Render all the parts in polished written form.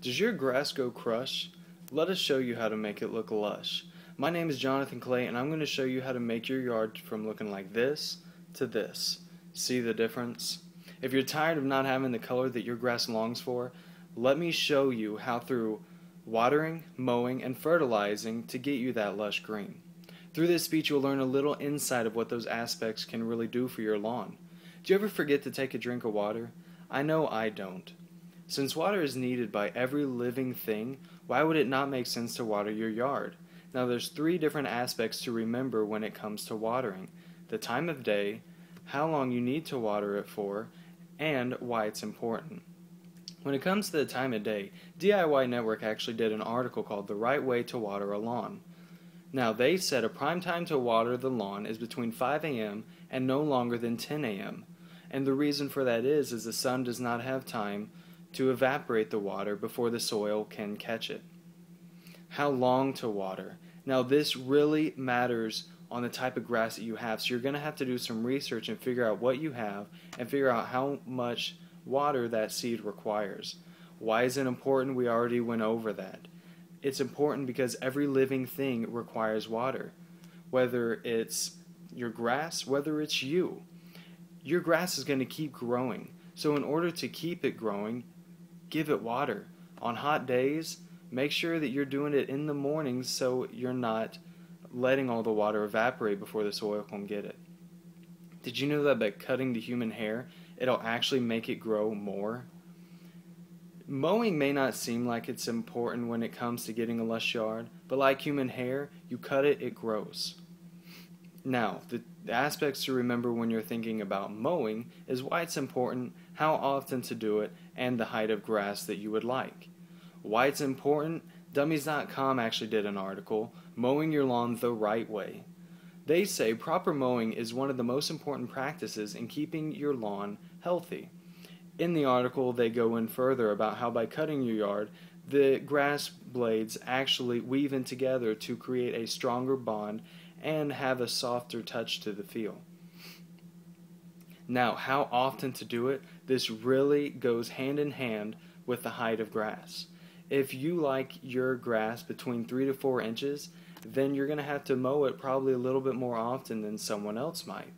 Does your grass go crush? Let us show you how to make it look lush. My name is Jonathan Clay, and I'm going to show you how to make your yard from looking like this to this. See the difference? If you're tired of not having the color that your grass longs for, let me show you how through watering, mowing, and fertilizing to get you that lush green. Through this speech, you'll learn a little insight of what those aspects can really do for your lawn. Do you ever forget to take a drink of water? I know I don't. Since water is needed by every living thing, why would it not make sense to water your yard? Now there's 3 different aspects to remember when it comes to watering: the time of day, how long you need to water it for, and why it's important. When it comes to the time of day, DIY Network actually did an article called The Right Way to Water a Lawn. Now they said a prime time to water the lawn is between 5 a.m. and no longer than 10 a.m. And the reason for that is the sun does not have time to evaporate the water before the soil can catch it. How long to water? Now this really matters on the type of grass that you have, so you're going to have to do some research and figure out what you have and figure out how much water that seed requires. Why is it important? We already went over that. It's important because every living thing requires water, whether it's your grass, whether it's you. Your grass is going to keep growing, so in order to keep it growing, give it water. On hot days, make sure that you're doing it in the mornings so you're not letting all the water evaporate before the soil can get it. Did you know that by cutting the human hair, it'll actually make it grow more? Mowing may not seem like it's important when it comes to getting a lush yard, but like human hair, you cut it, it grows. Now, the aspects to remember when you're thinking about mowing is why it's important, how often to do it, and the height of grass that you would like. Why it's important? Dummies.com actually did an article, Mowing Your Lawn the Right Way. They say proper mowing is one of the most important practices in keeping your lawn healthy. In the article, they go in further about how by cutting your yard, the grass blades actually weave in together to create a stronger bond and have a softer touch to the feel. Now, how often to do it? This really goes hand in hand with the height of grass. If you like your grass between 3 to 4 inches, then you're going to have to mow it probably a little bit more often than someone else might.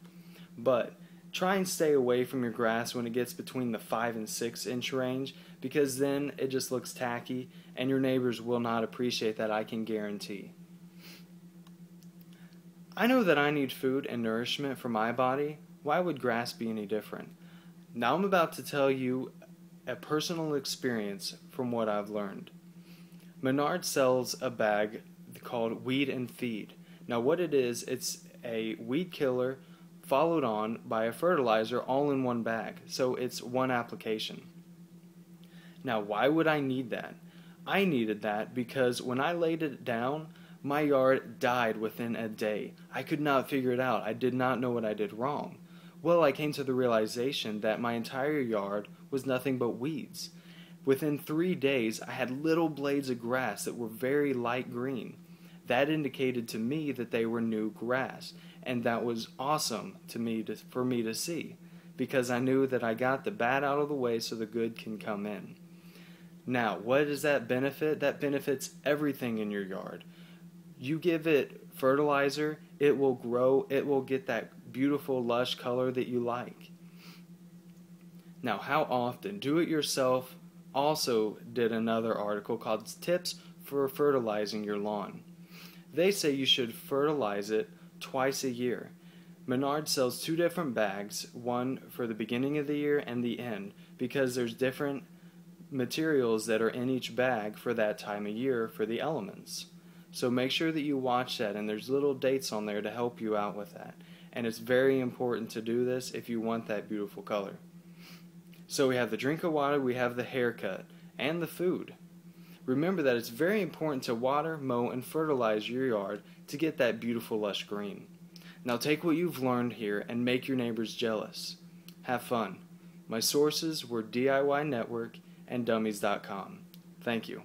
But try and stay away from your grass when it gets between the 5 and 6 inch range, because then it just looks tacky and your neighbors will not appreciate that, I can guarantee. I know that I need food and nourishment for my body. Why would grass be any different? Now I'm about to tell you a personal experience from what I've learned. Menard sells a bag called Weed and Feed. Now what it is, it's a weed killer followed on by a fertilizer all in one bag. So it's one application. Now why would I need that? I needed that because when I laid it down, my yard died within a day. I could not figure it out. I did not know what I did wrong. Well, I came to the realization that my entire yard was nothing but weeds. Within 3 days, I had little blades of grass that were very light green. That indicated to me that they were new grass, and that was awesome for me to see, because I knew that I got the bad out of the way so the good can come in. Now, what does that benefit? That benefits everything in your yard. You give it fertilizer, it will grow, it will get that beautiful lush color that you like. Now, how often? Do It Yourself also did another article called Tips for Fertilizing Your Lawn. They say you should fertilize it twice a year. Menard sells 2 different bags, one for the beginning of the year and the end, because there's different materials that are in each bag for that time of year for the elements. So make sure that you watch that, and there's little dates on there to help you out with that. And it's very important to do this if you want that beautiful color. So we have the drink of water, we have the haircut, and the food. Remember that it's very important to water, mow, and fertilize your yard to get that beautiful lush green. Now take what you've learned here and make your neighbors jealous. Have fun. My sources were DIY Network and Dummies.com. Thank you.